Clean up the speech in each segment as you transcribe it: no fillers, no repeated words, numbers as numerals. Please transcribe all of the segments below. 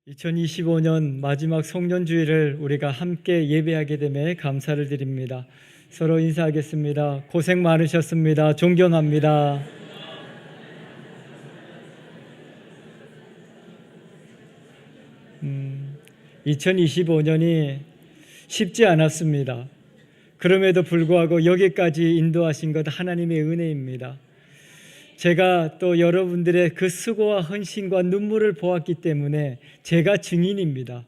2025년 마지막 송년주일을 우리가 함께 예배하게 됨에 감사를 드립니다. 서로 인사하겠습니다. 고생 많으셨습니다. 존경합니다. 2025년이 쉽지 않았습니다. 그럼에도 불구하고 여기까지 인도하신 것 하나님의 은혜입니다. 제가 또 여러분들의 그 수고와 헌신과 눈물을 보았기 때문에 제가 증인입니다.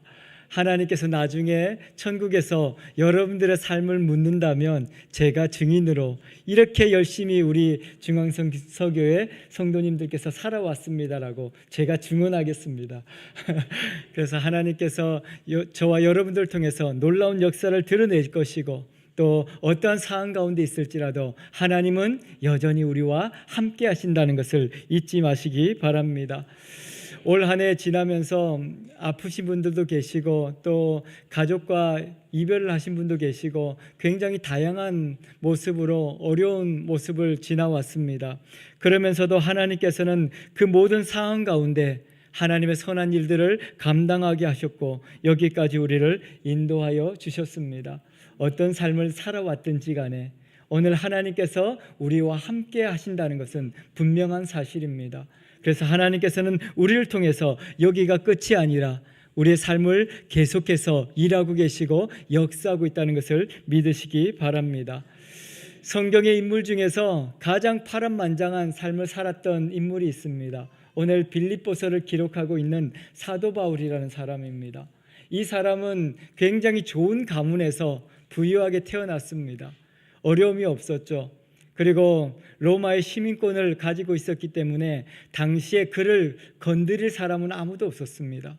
하나님께서 나중에 천국에서 여러분들의 삶을 묻는다면 제가 증인으로 이렇게 열심히 우리 중앙성교회 성도님들께서 살아왔습니다라고 제가 증언하겠습니다. 그래서 하나님께서 저와 여러분들 통해서 놀라운 역사를 드러낼 것이고 또 어떠한 상황 가운데 있을지라도 하나님은 여전히 우리와 함께 하신다는 것을 잊지 마시기 바랍니다. 올 한 해 지나면서 아프신 분들도 계시고 또 가족과 이별을 하신 분도 계시고 굉장히 다양한 모습으로 어려운 모습을 지나왔습니다. 그러면서도 하나님께서는 그 모든 상황 가운데 하나님의 선한 일들을 감당하게 하셨고 여기까지 우리를 인도하여 주셨습니다. 어떤 삶을 살아왔든지 간에 오늘 하나님께서 우리와 함께 하신다는 것은 분명한 사실입니다. 그래서 하나님께서는 우리를 통해서 여기가 끝이 아니라 우리의 삶을 계속해서 일하고 계시고 역사하고 있다는 것을 믿으시기 바랍니다. 성경의 인물 중에서 가장 파란만장한 삶을 살았던 인물이 있습니다. 오늘 빌립보서를 기록하고 있는 사도 바울이라는 사람입니다. 이 사람은 굉장히 좋은 가문에서 부유하게 태어났습니다. 어려움이 없었죠. 그리고 로마의 시민권을 가지고 있었기 때문에 당시에 그를 건드릴 사람은 아무도 없었습니다.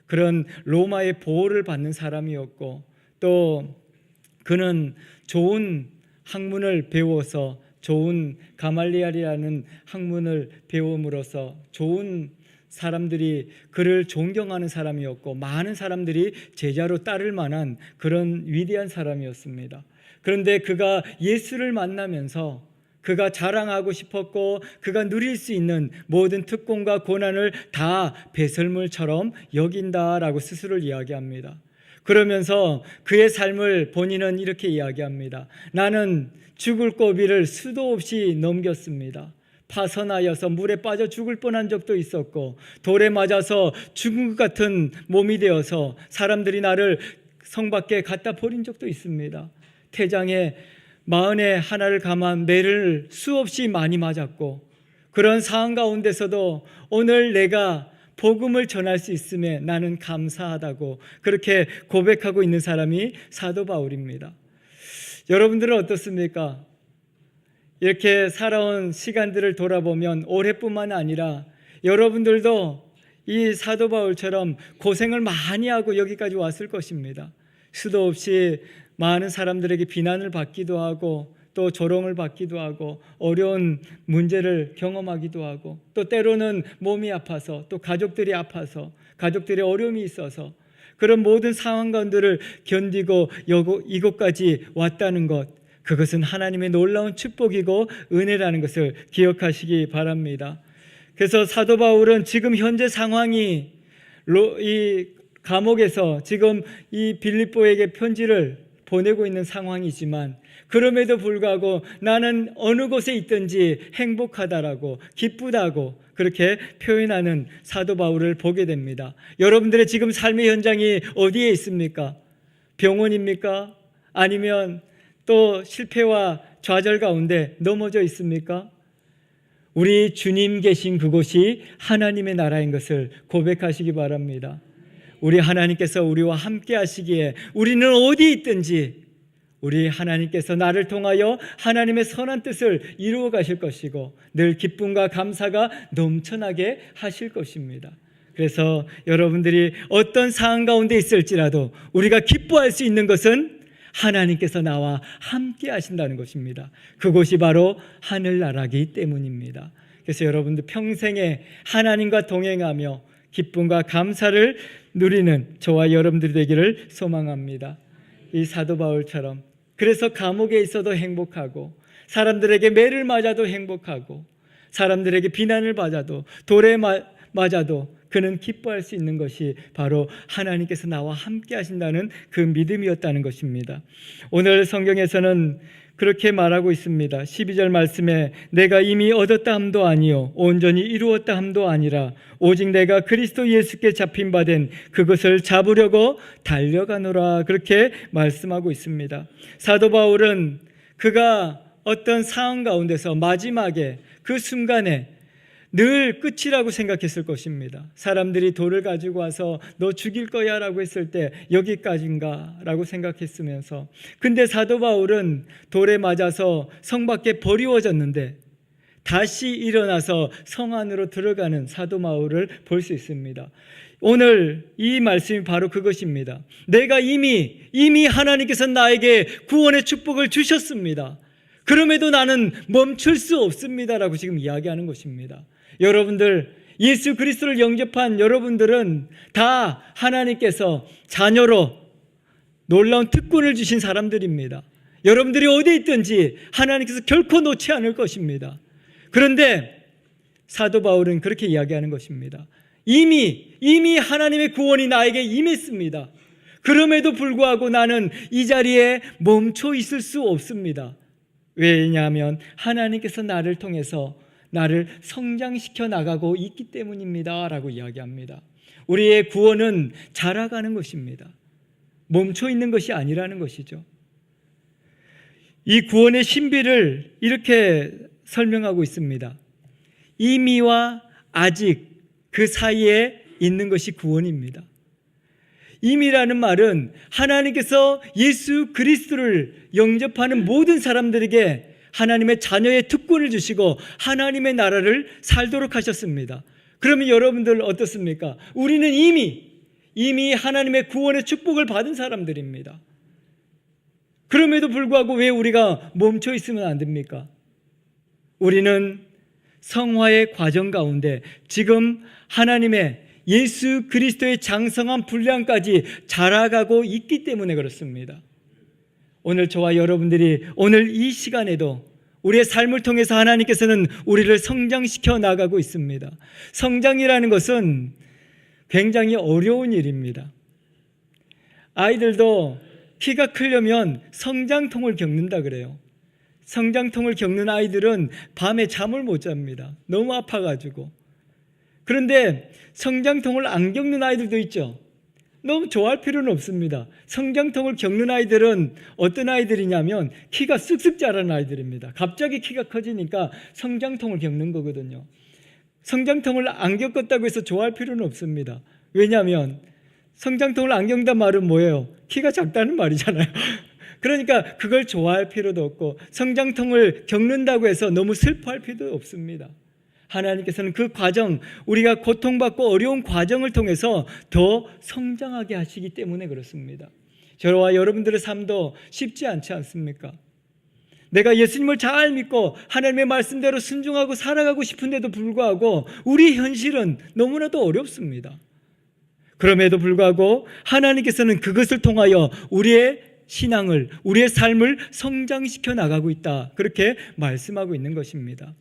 그런 로마의 보호를 받는 사람이었고 또 그는 좋은 학문을 배워서 좋은 가말리엘이라는 학문을 배움으로써 좋은 사람들이 그를 존경하는 사람이었고 많은 사람들이 제자로 따를 만한 그런 위대한 사람이었습니다. 그런데 그가 예수를 만나면서 그가 자랑하고 싶었고 그가 누릴 수 있는 모든 특권과 고난을 다 배설물처럼 여긴다라고 스스로를 이야기합니다. 그러면서 그의 삶을 본인은 이렇게 이야기합니다. 나는 죽을 고비를 수도 없이 넘겼습니다. 파선하여서 물에 빠져 죽을 뻔한 적도 있었고 돌에 맞아서 죽은 것 같은 몸이 되어서 사람들이 나를 성 밖에 갖다 버린 적도 있습니다. 태장에 마흔에 하나를 감한 매를 수없이 많이 맞았고 그런 상황 가운데서도 오늘 내가 복음을 전할 수 있음에 나는 감사하다고 그렇게 고백하고 있는 사람이 사도 바울입니다. 여러분들은 어떻습니까? 이렇게 살아온 시간들을 돌아보면 올해뿐만 아니라 여러분들도 이 사도 바울처럼 고생을 많이 하고 여기까지 왔을 것입니다. 수도 없이 많은 사람들에게 비난을 받기도 하고 또 조롱을 받기도 하고 어려운 문제를 경험하기도 하고 또 때로는 몸이 아파서 또 가족들이 아파서 가족들의 어려움이 있어서 그런 모든 상황 가운데를 견디고 이곳까지 왔다는 것, 그것은 하나님의 놀라운 축복이고 은혜라는 것을 기억하시기 바랍니다. 그래서 사도 바울은 지금 현재 상황이 이 감옥에서 지금 이 빌립보에게 편지를 보내고 있는 상황이지만 그럼에도 불구하고 나는 어느 곳에 있든지 행복하다라고 기쁘다고 그렇게 표현하는 사도 바울을 보게 됩니다. 여러분들의 지금 삶의 현장이 어디에 있습니까? 병원입니까? 아니면 또 실패와 좌절 가운데 넘어져 있습니까? 우리 주님 계신 그곳이 하나님의 나라인 것을 고백하시기 바랍니다. 우리 하나님께서 우리와 함께 하시기에 우리는 어디 있든지 우리 하나님께서 나를 통하여 하나님의 선한 뜻을 이루어 가실 것이고 늘 기쁨과 감사가 넘쳐나게 하실 것입니다. 그래서 여러분들이 어떤 상황 가운데 있을지라도 우리가 기뻐할 수 있는 것은 하나님께서 나와 함께 하신다는 것입니다. 그곳이 바로 하늘나라이기 때문입니다. 그래서 여러분들 평생에 하나님과 동행하며 기쁨과 감사를 누리는 저와 여러분들이 되기를 소망합니다. 이 사도 바울처럼 그래서 감옥에 있어도 행복하고 사람들에게 매를 맞아도 행복하고 사람들에게 비난을 받아도 돌에 맞아도 그는 기뻐할 수 있는 것이 바로 하나님께서 나와 함께 하신다는 그 믿음이었다는 것입니다. 오늘 성경에서는 그렇게 말하고 있습니다. 12절 말씀에 내가 이미 얻었다 함도 아니요 온전히 이루었다 함도 아니라 오직 내가 그리스도 예수께 잡힌 바 된 그것을 잡으려고 달려가노라, 그렇게 말씀하고 있습니다. 사도 바울은 그가 어떤 상황 가운데서 마지막에 그 순간에 늘 끝이라고 생각했을 것입니다. 사람들이 돌을 가지고 와서 너 죽일 거야 라고 했을 때 여기까지인가 라고 생각했으면서, 근데 사도 바울은 돌에 맞아서 성 밖에 버리워졌는데 다시 일어나서 성 안으로 들어가는 사도 바울을 볼 수 있습니다. 오늘 이 말씀이 바로 그것입니다. 내가 이미 하나님께서 나에게 구원의 축복을 주셨습니다. 그럼에도 나는 멈출 수 없습니다라고 지금 이야기하는 것입니다. 여러분들, 예수 그리스도를 영접한 여러분들은 다 하나님께서 자녀로 놀라운 특권을 주신 사람들입니다. 여러분들이 어디 있든지 하나님께서 결코 놓지 않을 것입니다. 그런데 사도 바울은 그렇게 이야기하는 것입니다. 이미 하나님의 구원이 나에게 임했습니다. 그럼에도 불구하고 나는 이 자리에 멈춰 있을 수 없습니다. 왜냐하면 하나님께서 나를 통해서 나를 성장시켜 나가고 있기 때문입니다 라고 이야기합니다. 우리의 구원은 자라가는 것입니다. 멈춰 있는 것이 아니라는 것이죠. 이 구원의 신비를 이렇게 설명하고 있습니다. 이미와 아직 그 사이에 있는 것이 구원입니다. 이미라는 말은 하나님께서 예수 그리스도를 영접하는 모든 사람들에게 하나님의 자녀의 특권을 주시고 하나님의 나라를 살도록 하셨습니다. 그러면 여러분들 어떻습니까? 우리는 이미 하나님의 구원의 축복을 받은 사람들입니다. 그럼에도 불구하고 왜 우리가 멈춰 있으면 안 됩니까? 우리는 성화의 과정 가운데 지금 하나님의 예수 그리스도의 장성한 분량까지 자라가고 있기 때문에 그렇습니다. 오늘 저와 여러분들이 오늘 이 시간에도 우리의 삶을 통해서 하나님께서는 우리를 성장시켜 나가고 있습니다. 성장이라는 것은 굉장히 어려운 일입니다. 아이들도 키가 크려면 성장통을 겪는다 그래요. 성장통을 겪는 아이들은 밤에 잠을 못 잡니다. 너무 아파가지고. 그런데 성장통을 안 겪는 아이들도 있죠. 너무 좋아할 필요는 없습니다. 성장통을 겪는 아이들은 어떤 아이들이냐면 키가 쓱쓱 자라는 아이들입니다. 갑자기 키가 커지니까 성장통을 겪는 거거든요. 성장통을 안 겪었다고 해서 좋아할 필요는 없습니다. 왜냐하면 성장통을 안 겪는다는 말은 뭐예요? 키가 작다는 말이잖아요. 그러니까 그걸 좋아할 필요도 없고 성장통을 겪는다고 해서 너무 슬퍼할 필요도 없습니다. 하나님께서는 그 과정, 우리가 고통받고 어려운 과정을 통해서 더 성장하게 하시기 때문에 그렇습니다. 저와 여러분들의 삶도 쉽지 않지 않습니까? 내가 예수님을 잘 믿고 하나님의 말씀대로 순종하고 살아가고 싶은데도 불구하고 우리 현실은 너무나도 어렵습니다. 그럼에도 불구하고 하나님께서는 그것을 통하여 우리의 신앙을, 우리의 삶을 성장시켜 나가고 있다, 그렇게 말씀하고 있는 것입니다.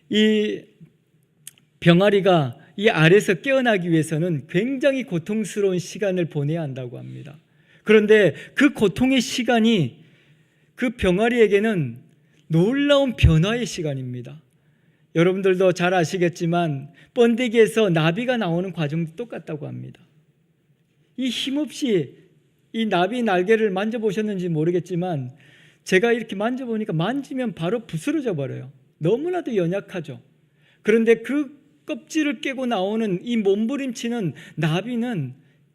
이 병아리가 이 알에서 깨어나기 위해서는 굉장히 고통스러운 시간을 보내야 한다고 합니다. 그런데 그 고통의 시간이 그 병아리에게는 놀라운 변화의 시간입니다. 여러분들도 잘 아시겠지만 번데기에서 나비가 나오는 과정도 똑같다고 합니다. 이 힘없이 이 나비 날개를 만져보셨는지 모르겠지만 제가 이렇게 만져보니까 만지면 바로 부스러져 버려요. 너무나도 연약하죠. 그런데 그 껍질을 깨고 나오는 이 몸부림치는 나비는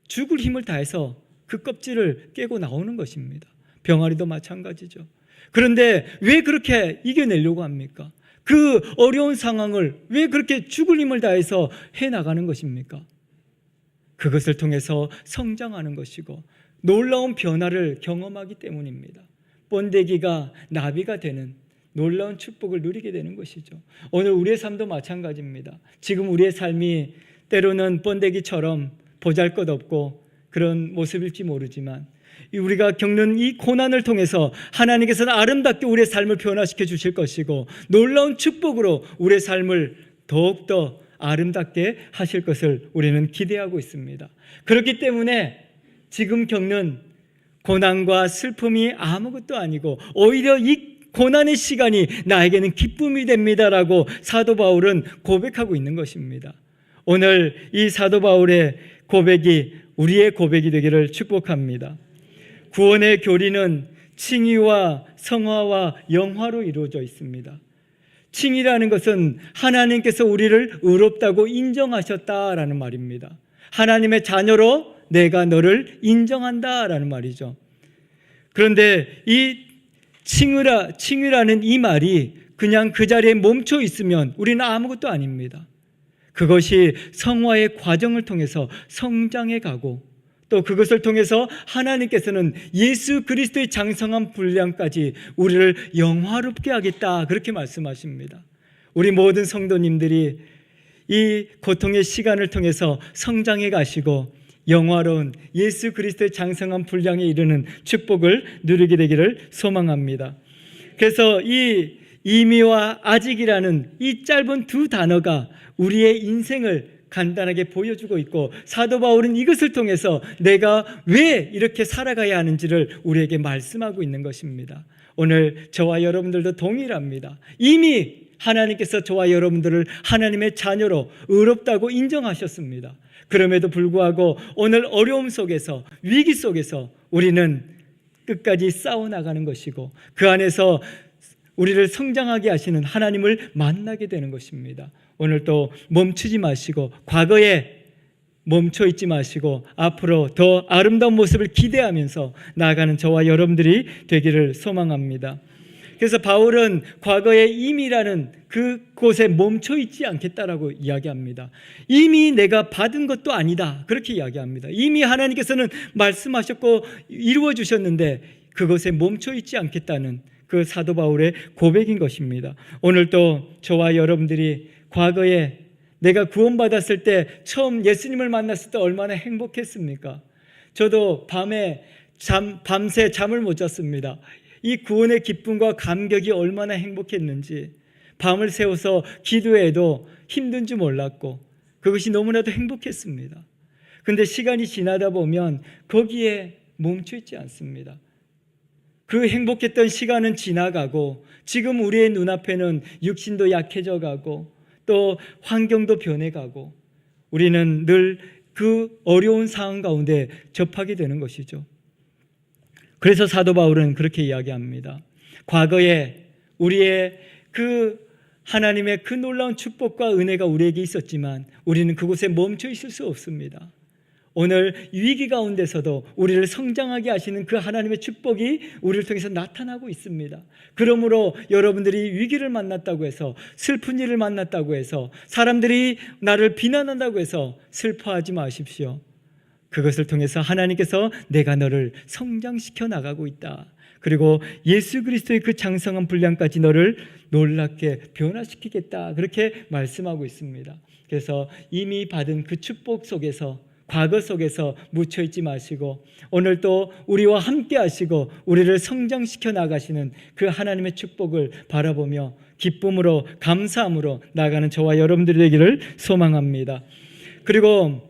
죽을 힘을 다해서 그 껍질을 깨고 나오는 것입니다. 병아리도 마찬가지죠. 그런데 왜 그렇게 이겨내려고 합니까? 그 어려운 상황을 왜 그렇게 죽을 힘을 다해서 해나가는 것입니까? 그것을 통해서 성장하는 것이고 놀라운 변화를 경험하기 때문입니다. 번데기가 나비가 되는 놀라운 축복을 누리게 되는 것이죠. 오늘 우리의 삶도 마찬가지입니다. 지금 우리의 삶이 때로는 번데기처럼 보잘것없고 그런 모습일지 모르지만 우리가 겪는 이 고난을 통해서 하나님께서는 아름답게 우리의 삶을 변화시켜 주실 것이고 놀라운 축복으로 우리의 삶을 더욱더 아름답게 하실 것을 우리는 기대하고 있습니다. 그렇기 때문에 지금 겪는 고난과 슬픔이 아무것도 아니고 오히려 이 고난의 시간이 나에게는 기쁨이 됩니다라고 사도 바울은 고백하고 있는 것입니다. 오늘 이 사도 바울의 고백이 우리의 고백이 되기를 축복합니다. 구원의 교리는 칭의와 성화와 영화로 이루어져 있습니다. 칭의라는 것은 하나님께서 우리를 의롭다고 인정하셨다라는 말입니다. 하나님의 자녀로 내가 너를 인정한다라는 말이죠. 그런데 이 칭의라는 이 말이 그냥 그 자리에 멈춰 있으면 우리는 아무것도 아닙니다. 그것이 성화의 과정을 통해서 성장해 가고 또 그것을 통해서 하나님께서는 예수 그리스도의 장성한 분량까지 우리를 영화롭게 하겠다 그렇게 말씀하십니다. 우리 모든 성도님들이 이 고통의 시간을 통해서 성장해 가시고 영화로운 예수 그리스도의 장성한 분량에 이르는 축복을 누리게 되기를 소망합니다. 그래서 이 이미와 아직이라는 이 짧은 두 단어가 우리의 인생을 간단하게 보여주고 있고 사도 바울은 이것을 통해서 내가 왜 이렇게 살아가야 하는지를 우리에게 말씀하고 있는 것입니다. 오늘 저와 여러분들도 동일합니다. 이미 하나님께서 저와 여러분들을 하나님의 자녀로 의롭다고 인정하셨습니다. 그럼에도 불구하고 오늘 어려움 속에서 위기 속에서 우리는 끝까지 싸워나가는 것이고 그 안에서 우리를 성장하게 하시는 하나님을 만나게 되는 것입니다. 오늘 또 멈추지 마시고 과거에 멈춰 있지 마시고 앞으로 더 아름다운 모습을 기대하면서 나아가는 저와 여러분들이 되기를 소망합니다. 그래서 바울은 과거의 임이라는 그곳에 멈춰 있지 않겠다라고 이야기합니다. 이미 내가 받은 것도 아니다 그렇게 이야기합니다. 이미 하나님께서는 말씀하셨고 이루어 주셨는데 그것에 멈춰 있지 않겠다는 그 사도 바울의 고백인 것입니다. 오늘도 저와 여러분들이 과거에 내가 구원받았을 때 처음 예수님을 만났을 때 얼마나 행복했습니까? 저도 밤새 잠을 못 잤습니다. 이 구원의 기쁨과 감격이 얼마나 행복했는지 밤을 새워서 기도해도 힘든 줄 몰랐고 그것이 너무나도 행복했습니다. 그런데 시간이 지나다 보면 거기에 멈춰있지 않습니다. 그 행복했던 시간은 지나가고 지금 우리의 눈앞에는 육신도 약해져 가고 또 환경도 변해가고 우리는 늘 그 어려운 상황 가운데 접하게 되는 것이죠. 그래서 사도 바울은 그렇게 이야기합니다. 과거에 우리의 그 하나님의 그 놀라운 축복과 은혜가 우리에게 있었지만 우리는 그곳에 멈춰 있을 수 없습니다. 오늘 위기 가운데서도 우리를 성장하게 하시는 그 하나님의 축복이 우리를 통해서 나타나고 있습니다. 그러므로 여러분들이 위기를 만났다고 해서 슬픈 일을 만났다고 해서 사람들이 나를 비난한다고 해서 슬퍼하지 마십시오. 그것을 통해서 하나님께서 내가 너를 성장시켜 나가고 있다. 그리고 예수 그리스도의 그 장성한 분량까지 너를 놀랍게 변화시키겠다. 그렇게 말씀하고 있습니다. 그래서 이미 받은 그 축복 속에서 과거 속에서 묻혀있지 마시고 오늘 또 우리와 함께 하시고 우리를 성장시켜 나가시는 그 하나님의 축복을 바라보며 기쁨으로 감사함으로 나아가는 저와 여러분들이 되기를 소망합니다. 그리고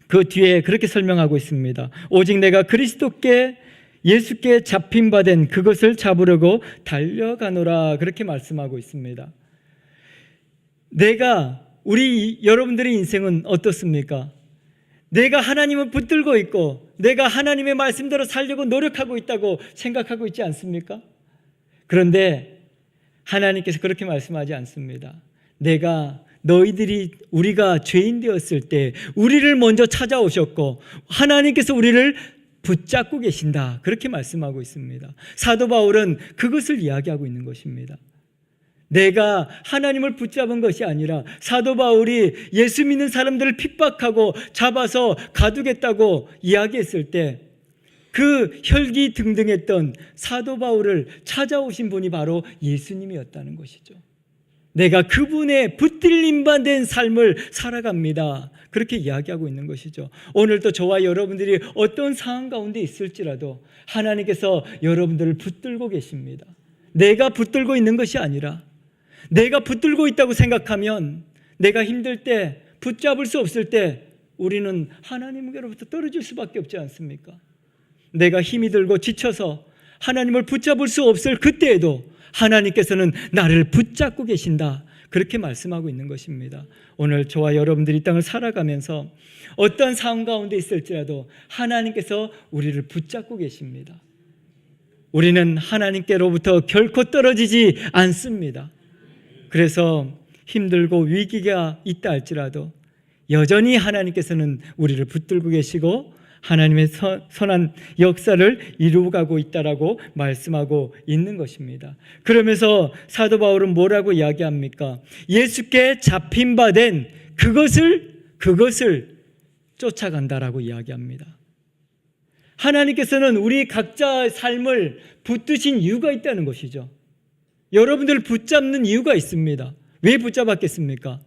그 뒤에 그렇게 설명하고 있습니다. 오직 내가 그리스도께 예수께 잡힌 바 된 그것을 잡으려고 달려가노라 그렇게 말씀하고 있습니다. 여러분들의 인생은 어떻습니까? 내가 하나님을 붙들고 있고 내가 하나님의 말씀대로 살려고 노력하고 있다고 생각하고 있지 않습니까? 그런데 하나님께서 그렇게 말씀하지 않습니다. 우리가 죄인 되었을 때 우리를 먼저 찾아오셨고 하나님께서 우리를 붙잡고 계신다 그렇게 말씀하고 있습니다. 사도 바울은 그것을 이야기하고 있는 것입니다. 내가 하나님을 붙잡은 것이 아니라 사도 바울이 예수 믿는 사람들을 핍박하고 잡아서 가두겠다고 이야기했을 때 그 혈기등등했던 사도 바울을 찾아오신 분이 바로 예수님이었다는 것이죠. 내가 그분의 붙들림만 된 삶을 살아갑니다. 그렇게 이야기하고 있는 것이죠. 오늘도 저와 여러분들이 어떤 상황 가운데 있을지라도 하나님께서 여러분들을 붙들고 계십니다. 내가 붙들고 있는 것이 아니라 내가 붙들고 있다고 생각하면 내가 힘들 때, 붙잡을 수 없을 때 우리는 하나님께로부터 떨어질 수밖에 없지 않습니까? 내가 힘이 들고 지쳐서 하나님을 붙잡을 수 없을 그때에도 하나님께서는 나를 붙잡고 계신다, 그렇게 말씀하고 있는 것입니다. 오늘 저와 여러분들이 이 땅을 살아가면서 어떤 상황 가운데 있을지라도 하나님께서 우리를 붙잡고 계십니다. 우리는 하나님께로부터 결코 떨어지지 않습니다. 그래서 힘들고 위기가 있다 할지라도 여전히 하나님께서는 우리를 붙들고 계시고 하나님의 선한 역사를 이루어가고 있다라고 말씀하고 있는 것입니다. 그러면서 사도 바울은 뭐라고 이야기합니까? 예수께 잡힌 바 된 그것을 쫓아간다라고 이야기합니다. 하나님께서는 우리 각자의 삶을 붙드신 이유가 있다는 것이죠. 여러분들을 붙잡는 이유가 있습니다. 왜 붙잡았겠습니까?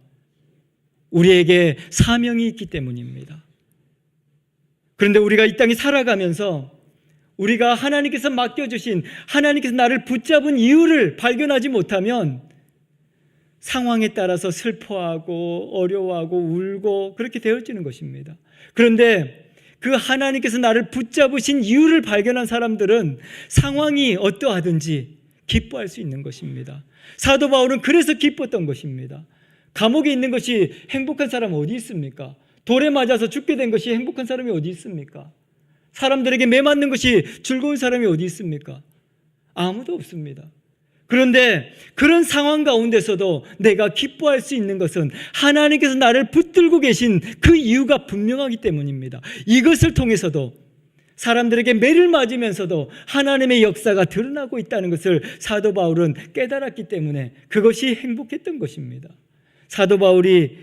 우리에게 사명이 있기 때문입니다. 그런데 우리가 이 땅에 살아가면서 우리가 하나님께서 맡겨주신, 하나님께서 나를 붙잡은 이유를 발견하지 못하면 상황에 따라서 슬퍼하고 어려워하고 울고 그렇게 되어지는 것입니다. 그런데 그 하나님께서 나를 붙잡으신 이유를 발견한 사람들은 상황이 어떠하든지 기뻐할 수 있는 것입니다. 사도 바울은 그래서 기뻤던 것입니다. 감옥에 있는 것이 행복한 사람은 어디 있습니까? 돌에 맞아서 죽게 된 것이 행복한 사람이 어디 있습니까? 사람들에게 매맞는 것이 즐거운 사람이 어디 있습니까? 아무도 없습니다. 그런데 그런 상황 가운데서도 내가 기뻐할 수 있는 것은 하나님께서 나를 붙들고 계신 그 이유가 분명하기 때문입니다. 이것을 통해서도 사람들에게 매를 맞으면서도 하나님의 역사가 드러나고 있다는 것을 사도 바울은 깨달았기 때문에 그것이 행복했던 것입니다. 사도 바울이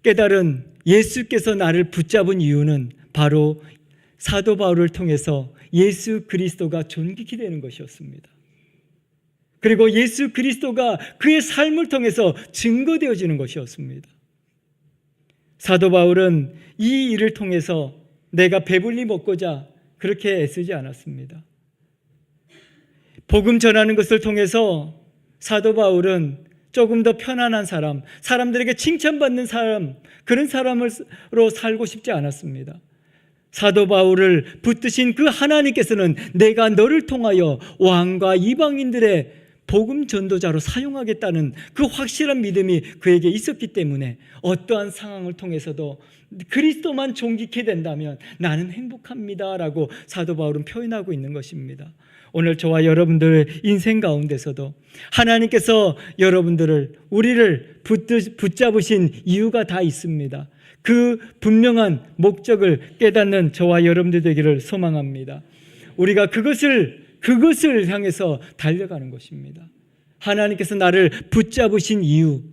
깨달은 예수께서 나를 붙잡은 이유는 바로 사도 바울을 통해서 예수 그리스도가 존귀케 되는 것이었습니다. 그리고 예수 그리스도가 그의 삶을 통해서 증거되어지는 것이었습니다. 사도 바울은 이 일을 통해서 내가 배불리 먹고자 그렇게 애쓰지 않았습니다. 복음 전하는 것을 통해서 사도 바울은 조금 더 편안한 사람, 사람들에게 칭찬받는 사람, 그런 사람으로 살고 싶지 않았습니다. 사도 바울을 붙드신 그 하나님께서는 내가 너를 통하여 왕과 이방인들의 복음 전도자로 사용하겠다는 그 확실한 믿음이 그에게 있었기 때문에 어떠한 상황을 통해서도 그리스도만 존귀케 된다면 나는 행복합니다라고 사도 바울은 표현하고 있는 것입니다. 오늘 저와 여러분들의 인생 가운데서도 하나님께서 여러분들을, 우리를 붙잡으신 이유가 다 있습니다. 그 분명한 목적을 깨닫는 저와 여러분들 되기를 소망합니다. 우리가 그것을 향해서 달려가는 것입니다. 하나님께서 나를 붙잡으신 이유,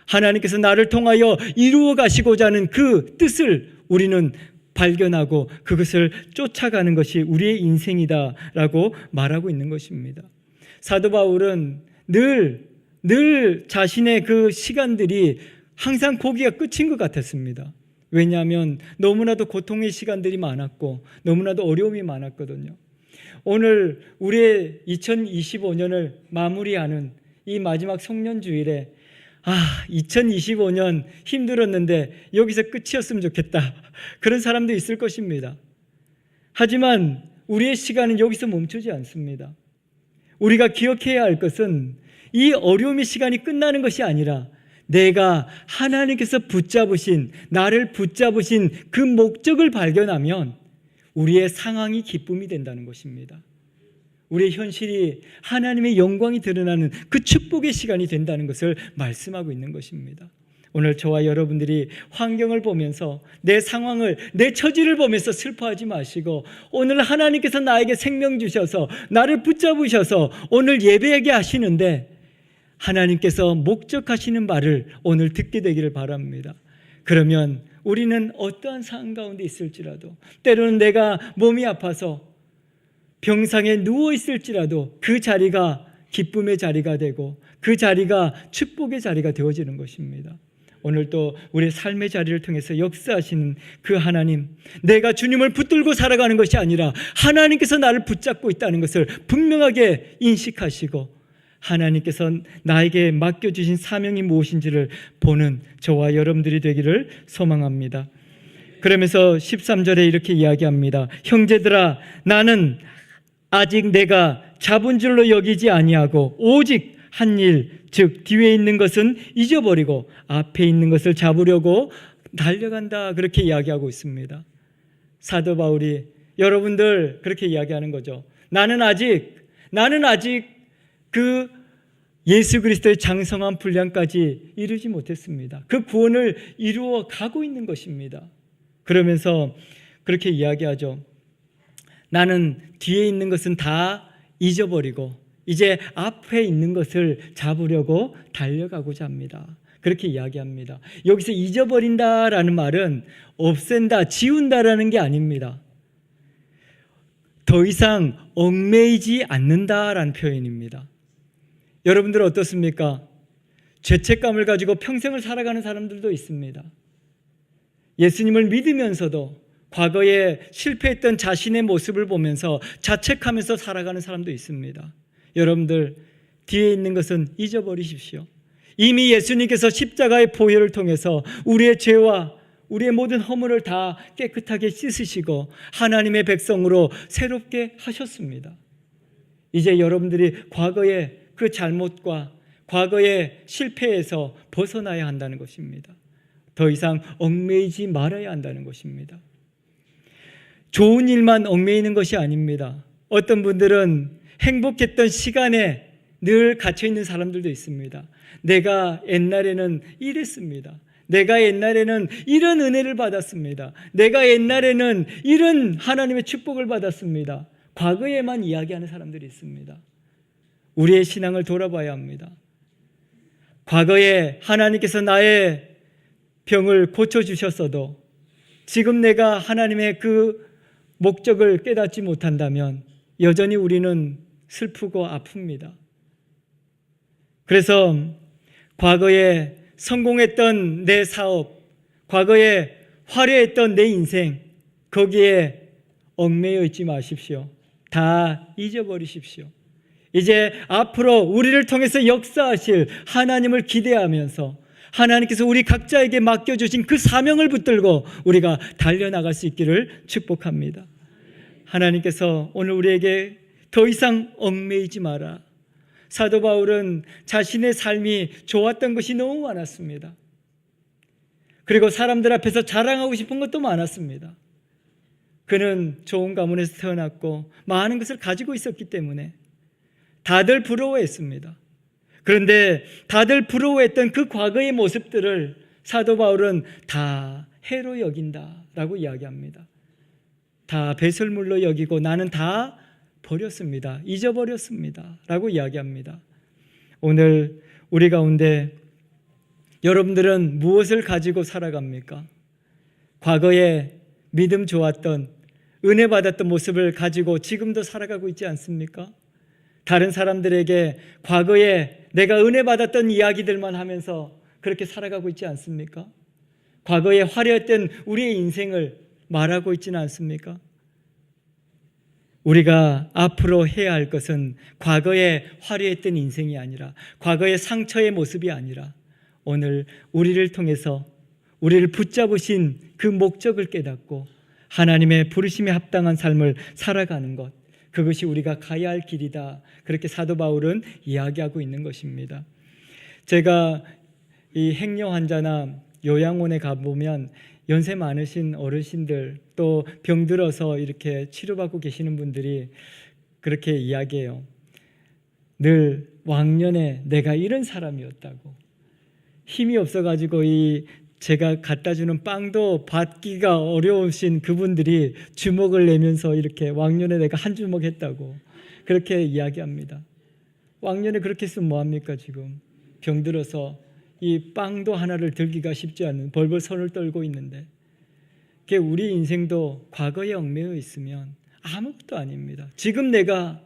하나님께서 나를 통하여 이루어 가시고자 하는 그 뜻을 우리는 발견하고 그것을 쫓아가는 것이 우리의 인생이다라고 말하고 있는 것입니다. 사도 바울은 늘 자신의 그 시간들이 항상 거기가 끝인 것 같았습니다. 왜냐하면 너무나도 고통의 시간들이 많았고 너무나도 어려움이 많았거든요. 오늘 우리의 2025년을 마무리하는 이 마지막 송년주일에 2025년 힘들었는데 여기서 끝이었으면 좋겠다, 그런 사람도 있을 것입니다. 하지만 우리의 시간은 여기서 멈추지 않습니다. 우리가 기억해야 할 것은 이 어려움의 시간이 끝나는 것이 아니라 내가 하나님께서 나를 붙잡으신 그 목적을 발견하면 우리의 상황이 기쁨이 된다는 것입니다. 우리의 현실이 하나님의 영광이 드러나는 그 축복의 시간이 된다는 것을 말씀하고 있는 것입니다. 오늘 저와 여러분들이 환경을 보면서 내 상황을, 내 처지를 보면서 슬퍼하지 마시고 오늘 하나님께서 나에게 생명 주셔서 나를 붙잡으셔서 오늘 예배하게 하시는데 하나님께서 목적하시는 말을 오늘 듣게 되기를 바랍니다. 그러면 우리는 어떠한 상황 가운데 있을지라도, 때로는 내가 몸이 아파서 병상에 누워 있을지라도 그 자리가 기쁨의 자리가 되고 그 자리가 축복의 자리가 되어지는 것입니다. 오늘 또 우리의 삶의 자리를 통해서 역사하시는 그 하나님, 내가 주님을 붙들고 살아가는 것이 아니라 하나님께서 나를 붙잡고 있다는 것을 분명하게 인식하시고 하나님께서 나에게 맡겨주신 사명이 무엇인지를 보는 저와 여러분들이 되기를 소망합니다. 그러면서 13절에 이렇게 이야기합니다. 형제들아, 나는 아직 내가 잡은 줄로 여기지 아니하고 오직 한 일, 즉 뒤에 있는 것은 잊어버리고 앞에 있는 것을 잡으려고 달려간다, 그렇게 이야기하고 있습니다. 사도 바울이 여러분들 그렇게 이야기하는 거죠. 나는 아직 그 예수 그리스도의 장성한 분량까지 이루지 못했습니다. 그 구원을 이루어 가고 있는 것입니다. 그러면서 그렇게 이야기하죠. 나는 뒤에 있는 것은 다 잊어버리고 이제 앞에 있는 것을 잡으려고 달려가고자 합니다. 그렇게 이야기합니다. 여기서 잊어버린다라는 말은 없앤다, 지운다라는 게 아닙니다. 더 이상 얽매이지 않는다라는 표현입니다. 여러분들 어떻습니까? 죄책감을 가지고 평생을 살아가는 사람들도 있습니다. 예수님을 믿으면서도 과거에 실패했던 자신의 모습을 보면서 자책하면서 살아가는 사람도 있습니다. 여러분들 뒤에 있는 것은 잊어버리십시오. 이미 예수님께서 십자가의 보혈을 통해서 우리의 죄와 우리의 모든 허물을 다 깨끗하게 씻으시고 하나님의 백성으로 새롭게 하셨습니다. 이제 여러분들이 과거의 그 잘못과 과거의 실패에서 벗어나야 한다는 것입니다. 더 이상 얽매이지 말아야 한다는 것입니다. 좋은 일만 얽매이는 것이 아닙니다. 어떤 분들은 행복했던 시간에 늘 갇혀있는 사람들도 있습니다. 내가 옛날에는 이랬습니다. 내가 옛날에는 이런 은혜를 받았습니다. 내가 옛날에는 이런 하나님의 축복을 받았습니다. 과거에만 이야기하는 사람들이 있습니다. 우리의 신앙을 돌아봐야 합니다. 과거에 하나님께서 나의 병을 고쳐주셨어도 지금 내가 하나님의 그 목적을 깨닫지 못한다면 여전히 우리는 슬프고 아픕니다. 그래서 과거에 성공했던 내 사업, 과거에 화려했던 내 인생, 거기에 얽매여 있지 마십시오. 다 잊어버리십시오. 이제 앞으로 우리를 통해서 역사하실 하나님을 기대하면서 하나님께서 우리 각자에게 맡겨주신 그 사명을 붙들고 우리가 달려나갈 수 있기를 축복합니다. 하나님께서 오늘 우리에게 더 이상 얽매이지 마라. 사도 바울은 자신의 삶이 좋았던 것이 너무 많았습니다. 그리고 사람들 앞에서 자랑하고 싶은 것도 많았습니다. 그는 좋은 가문에서 태어났고 많은 것을 가지고 있었기 때문에 다들 부러워했습니다. 그런데 다들 부러워했던 그 과거의 모습들을 사도 바울은 다 해로 여긴다라고 이야기합니다. 다 배설물로 여기고 나는 다 버렸습니다. 잊어버렸습니다. 라고 이야기합니다. 오늘 우리 가운데 여러분들은 무엇을 가지고 살아갑니까? 과거에 믿음 좋았던 은혜 받았던 모습을 가지고 지금도 살아가고 있지 않습니까? 다른 사람들에게 과거에 내가 은혜 받았던 이야기들만 하면서 그렇게 살아가고 있지 않습니까? 과거에 화려했던 우리의 인생을 말하고 있지는 않습니까? 우리가 앞으로 해야 할 것은 과거에 화려했던 인생이 아니라 과거의 상처의 모습이 아니라 오늘 우리를 통해서 우리를 붙잡으신 그 목적을 깨닫고 하나님의 부르심에 합당한 삶을 살아가는 것, 그것이 우리가 가야 할 길이다. 그렇게 사도 바울은 이야기하고 있는 것입니다. 제가 이 행여 환자나 요양원에 가보면 연세 많으신 어르신들 또 병들어서 이렇게 치료받고 계시는 분들이 그렇게 이야기해요. 늘 왕년에 내가 이런 사람이었다고, 힘이 없어가지고 제가 갖다 주는 빵도 받기가 어려우신 그분들이 주먹을 내면서 이렇게 왕년에 내가 한 주먹 했다고 그렇게 이야기합니다. 왕년에 그렇게 했으면 뭐합니까? 지금 병들어서 이 빵도 하나를 들기가 쉽지 않은 벌벌 손을 떨고 있는데, 우리 인생도 과거에 얽매여 있으면 아무것도 아닙니다. 지금 내가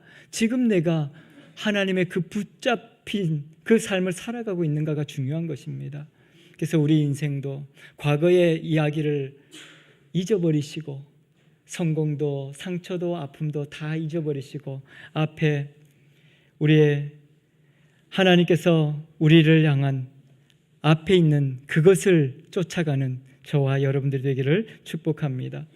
하나님의 그 붙잡힌 그 삶을 살아가고 있는가가 중요한 것입니다. 그래서 우리 인생도 과거의 이야기를 잊어버리시고 성공도 상처도 아픔도 다 잊어버리시고 앞에 우리의 하나님께서 우리를 향한 앞에 있는 그것을 쫓아가는 저와 여러분들이 되기를 축복합니다.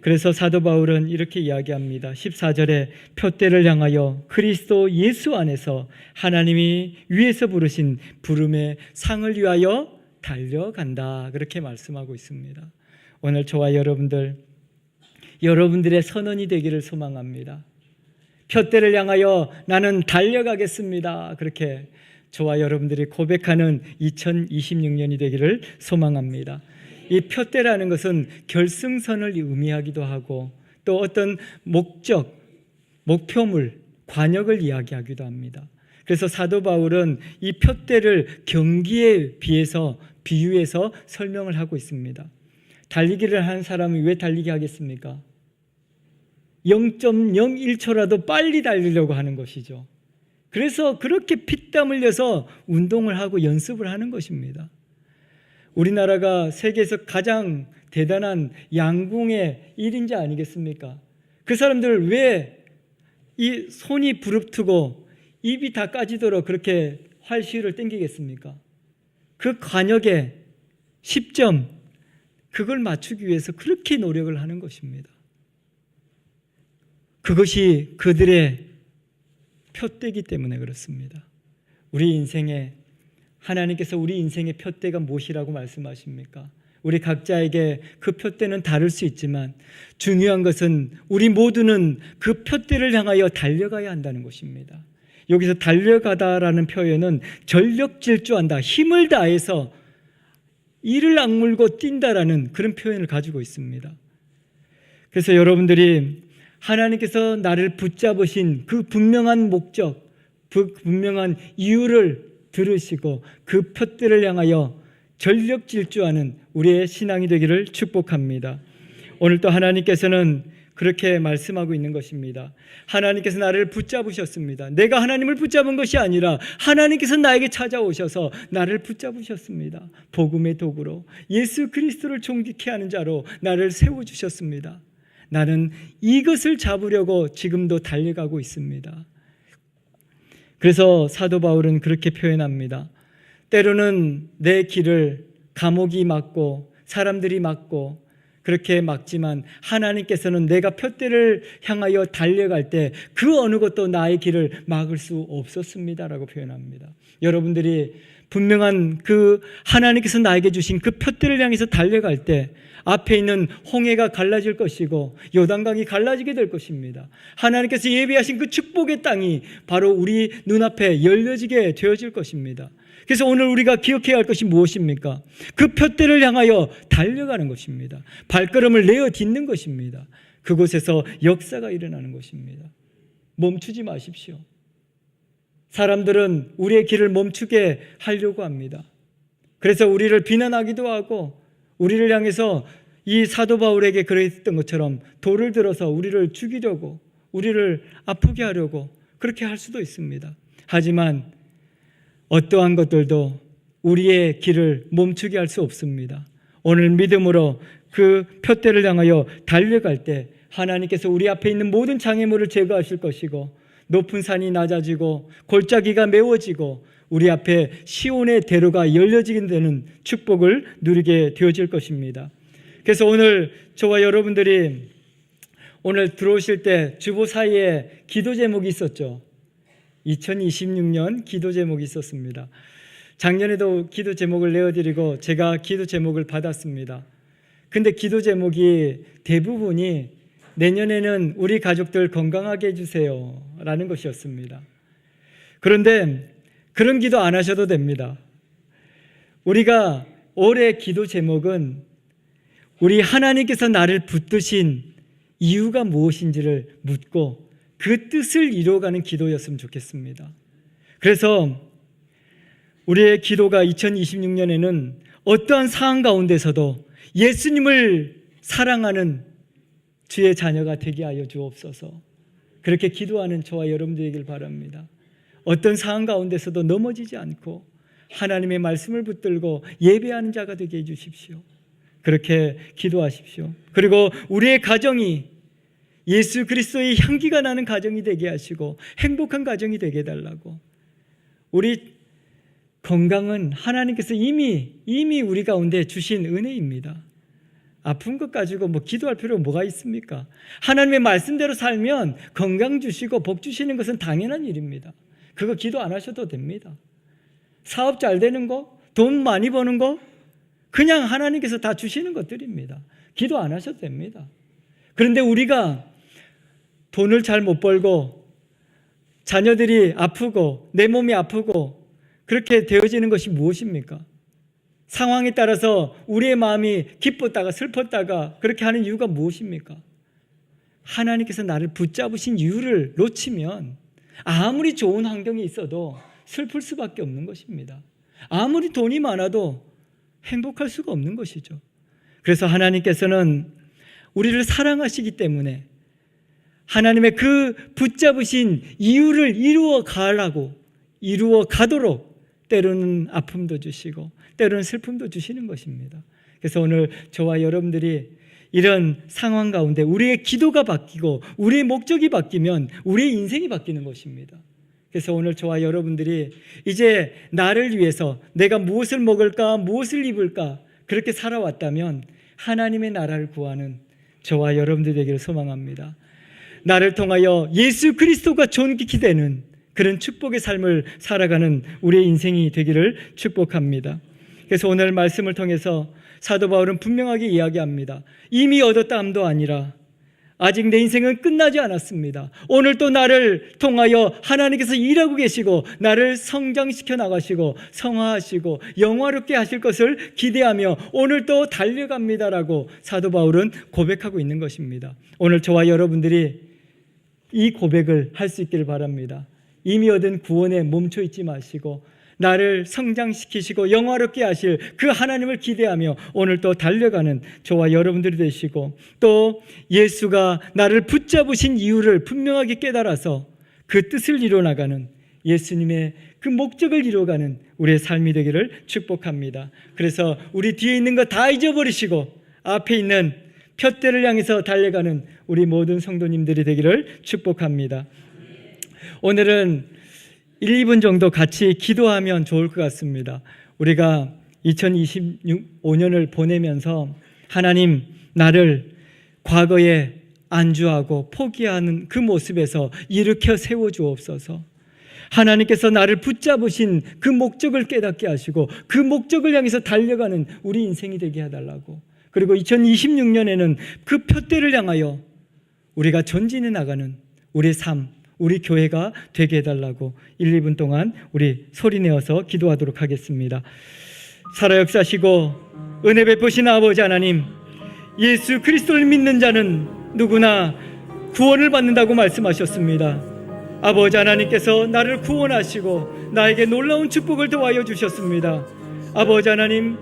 그래서 사도 바울은 이렇게 이야기합니다. 14절에 표대를 향하여 그리스도 예수 안에서 하나님이 위에서 부르신 부름의 상을 위하여 달려간다. 그렇게 말씀하고 있습니다. 오늘 저와 여러분들의 선언이 되기를 소망합니다. 표대를 향하여 나는 달려가겠습니다. 그렇게 저와 여러분들이 고백하는 2026년이 되기를 소망합니다. 이 표대라는 것은 결승선을 의미하기도 하고 또 어떤 목적, 목표물, 관역을 이야기하기도 합니다. 그래서 사도 바울은 이 표대를 경기에 비유해서 설명을 하고 있습니다. 달리기를 하는 사람이 왜 달리기 하겠습니까? 0.01초라도 빨리 달리려고 하는 것이죠. 그래서 그렇게 피땀 흘려서 운동을 하고 연습을 하는 것입니다. 우리나라가 세계에서 가장 대단한 양궁의 1인자 아니겠습니까? 그 사람들 왜 이 손이 부릅뜨고 입이 다 까지도록 그렇게 활시위를 땡기겠습니까? 그 관역에 10점, 그걸 맞추기 위해서 그렇게 노력을 하는 것입니다. 그것이 그들의 표대이기 때문에 그렇습니다. 우리 인생에 하나님께서 우리 인생의 표대가 무엇이라고 말씀하십니까? 우리 각자에게 그 표대는 다를 수 있지만 중요한 것은 우리 모두는 그 표대를 향하여 달려가야 한다는 것입니다. 여기서 달려가다라는 표현은 전력 질주한다, 힘을 다해서 이를 악물고 뛴다라는 그런 표현을 가지고 있습니다. 그래서 여러분들이 하나님께서 나를 붙잡으신 그 분명한 목적, 그 분명한 이유를 들으시고 그 표대를 향하여 전력 질주하는 우리의 신앙이 되기를 축복합니다. 오늘 또 하나님께서는 그렇게 말씀하고 있는 것입니다. 하나님께서 나를 붙잡으셨습니다. 내가 하나님을 붙잡은 것이 아니라 하나님께서 나에게 찾아오셔서 나를 붙잡으셨습니다. 복음의 도구로 예수 그리스도를 존귀케 하는 자로 나를 세워주셨습니다. 나는 이것을 잡으려고 지금도 달려가고 있습니다. 그래서 사도 바울은 그렇게 표현합니다. 때로는 내 길을 감옥이 막고 사람들이 막고 그렇게 막지만 하나님께서는 내가 표대를 향하여 달려갈 때 그 어느 것도 나의 길을 막을 수 없었습니다라고 표현합니다. 여러분들이 분명한 그 하나님께서 나에게 주신 그 표대를 향해서 달려갈 때 앞에 있는 홍해가 갈라질 것이고 요단강이 갈라지게 될 것입니다. 하나님께서 예비하신 그 축복의 땅이 바로 우리 눈앞에 열려지게 되어질 것입니다. 그래서 오늘 우리가 기억해야 할 것이 무엇입니까? 그 표대를 향하여 달려가는 것입니다. 발걸음을 내어 딛는 것입니다. 그곳에서 역사가 일어나는 것입니다. 멈추지 마십시오. 사람들은 우리의 길을 멈추게 하려고 합니다. 그래서 우리를 비난하기도 하고 우리를 향해서 이 사도 바울에게 그랬던 것처럼 돌을 들어서 우리를 죽이려고 우리를 아프게 하려고 그렇게 할 수도 있습니다. 하지만 어떠한 것들도 우리의 길을 멈추게 할 수 없습니다. 오늘 믿음으로 그 표대를 향하여 달려갈 때 하나님께서 우리 앞에 있는 모든 장애물을 제거하실 것이고 높은 산이 낮아지고 골짜기가 메워지고 우리 앞에 시온의 대로가 열려지게 되는 축복을 누리게 되어질 것입니다. 그래서 오늘 저와 여러분들이 오늘 들어오실 때 주보 사이에 기도 제목이 있었죠. 2026년 기도 제목이 있었습니다. 작년에도 기도 제목을 내어드리고 제가 기도 제목을 받았습니다. 근데 기도 제목이 대부분이 내년에는 우리 가족들 건강하게 해주세요 라는 것이었습니다. 그런데 그런 기도 안 하셔도 됩니다. 우리가 올해 기도 제목은 우리 하나님께서 나를 붙드신 이유가 무엇인지를 묻고 그 뜻을 이루어가는 기도였으면 좋겠습니다. 그래서 우리의 기도가 2026년에는 어떠한 상황 가운데서도 예수님을 사랑하는 주의 자녀가 되게 하여 주옵소서. 그렇게 기도하는 저와 여러분들 되길 바랍니다. 어떤 상황 가운데서도 넘어지지 않고 하나님의 말씀을 붙들고 예배하는 자가 되게 해주십시오. 그렇게 기도하십시오. 그리고 우리의 가정이 예수 그리스도의 향기가 나는 가정이 되게 하시고 행복한 가정이 되게 해달라고 우리 건강은 하나님께서 이미 우리 가운데 주신 은혜입니다. 아픈 것 가지고 기도할 필요가 뭐가 있습니까? 하나님의 말씀대로 살면 건강 주시고 복 주시는 것은 당연한 일입니다. 그거 기도 안 하셔도 됩니다. 사업 잘 되는 거, 돈 많이 버는 거, 그냥 하나님께서 다 주시는 것들입니다. 기도 안 하셔도 됩니다. 그런데 우리가 돈을 잘 못 벌고 자녀들이 아프고 내 몸이 아프고 그렇게 되어지는 것이 무엇입니까? 상황에 따라서 우리의 마음이 기뻤다가 슬펐다가 그렇게 하는 이유가 무엇입니까? 하나님께서 나를 붙잡으신 이유를 놓치면 아무리 좋은 환경이 있어도 슬플 수밖에 없는 것입니다. 아무리 돈이 많아도 행복할 수가 없는 것이죠. 그래서 하나님께서는 우리를 사랑하시기 때문에 하나님의 그 붙잡으신 이유를 이루어 가도록 때로는 아픔도 주시고 때로는 슬픔도 주시는 것입니다. 그래서 오늘 저와 여러분들이 이런 상황 가운데 우리의 기도가 바뀌고 우리의 목적이 바뀌면 우리의 인생이 바뀌는 것입니다. 그래서 오늘 저와 여러분들이 이제 나를 위해서 내가 무엇을 먹을까, 무엇을 입을까 그렇게 살아왔다면 하나님의 나라를 구하는 저와 여러분들 되기를 소망합니다. 나를 통하여 예수 그리스도가 존귀히 되는 그런 축복의 삶을 살아가는 우리의 인생이 되기를 축복합니다. 그래서 오늘 말씀을 통해서 사도 바울은 분명하게 이야기합니다. 이미 얻었다함도 아니라 아직 내 인생은 끝나지 않았습니다. 오늘 또 나를 통하여 하나님께서 일하고 계시고 나를 성장시켜 나가시고 성화하시고 영화롭게 하실 것을 기대하며 오늘 또 달려갑니다라고 사도 바울은 고백하고 있는 것입니다. 오늘 저와 여러분들이 이 고백을 할 수 있기를 바랍니다. 이미 얻은 구원에 멈춰 있지 마시고 나를 성장시키시고 영화롭게 하실 그 하나님을 기대하며 오늘 또 달려가는 저와 여러분들이 되시고 또 예수가 나를 붙잡으신 이유를 분명하게 깨달아서 그 뜻을 이루어나가는 예수님의 그 목적을 이루어가는 우리의 삶이 되기를 축복합니다. 그래서 우리 뒤에 있는 거 다 잊어버리시고 앞에 있는 푯대를 향해서 달려가는 우리 모든 성도님들이 되기를 축복합니다. 오늘은 1, 2분 정도 같이 기도하면 좋을 것 같습니다. 우리가 2025년을 보내면서 하나님 나를 과거에 안주하고 포기하는 그 모습에서 일으켜 세워주옵소서. 하나님께서 나를 붙잡으신 그 목적을 깨닫게 하시고 그 목적을 향해서 달려가는 우리 인생이 되게 해달라고. 그리고 2026년에는 그 푯대를 향하여 우리가 전진해 나가는 우리의 삶, 우리 교회가 되게 해달라고 1, 2분 동안 우리 소리내어서 기도하도록 하겠습니다. 살아 역사시고 은혜 베푸신 아버지 하나님, 예수 그리스도를 믿는 자는 누구나 구원을 받는다고 말씀하셨습니다. 아버지 하나님께서 나를 구원하시고 나에게 놀라운 축복을 더하여 주셨습니다. 아버지 하나님,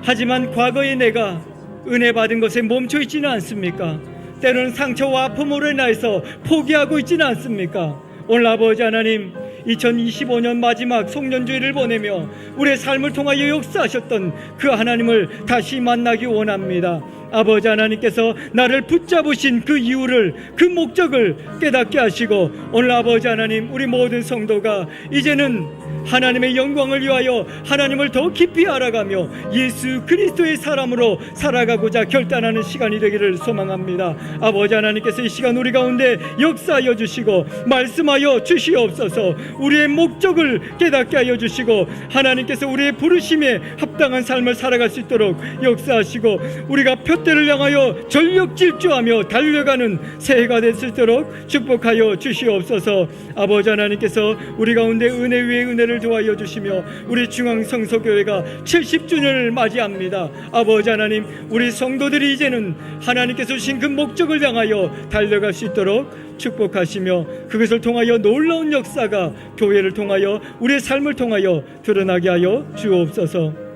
하지만 과거의 내가 은혜 받은 것에 멈춰 있지는 않습니까? 때로는 상처와 아픔으로 인하여서 포기하고 있지는 않습니까? 오늘 아버지 하나님, 2025년 마지막 송년주일을 보내며 우리의 삶을 통하여 역사하셨던 그 하나님을 다시 만나기 원합니다. 아버지 하나님께서 나를 붙잡으신 그 이유를, 그 목적을 깨닫게 하시고 오늘 아버지 하나님, 우리 모든 성도가 이제는 하나님의 영광을 위하여 하나님을 더 깊이 알아가며 예수 그리스도의 사람으로 살아가고자 결단하는 시간이 되기를 소망합니다. 아버지 하나님께서 이 시간 우리 가운데 역사하여 주시고 말씀하여 주시옵소서. 우리의 목적을 깨닫게 하여 주시고 하나님께서 우리의 부르심에 합당한 삶을 살아갈 수 있도록 역사하시고 우리가 푯대를 향하여 전력 질주하며 달려가는 새해가 될 수 있도록 축복하여 주시옵소서. 아버지 하나님께서 우리 가운데 은혜 위에 은혜를 도와여 주시며 우리 중앙성서교회가 70주년을 맞이합니다. 아버지 하나님, 우리 성도들이 이제는 하나님께서 주신 그 목적을 향하여 달려갈 수 있도록 축복하시며 그것을 통하여 놀라운 역사가 교회를 통하여 우리의 삶을 통하여 드러나게 하여 주옵소서.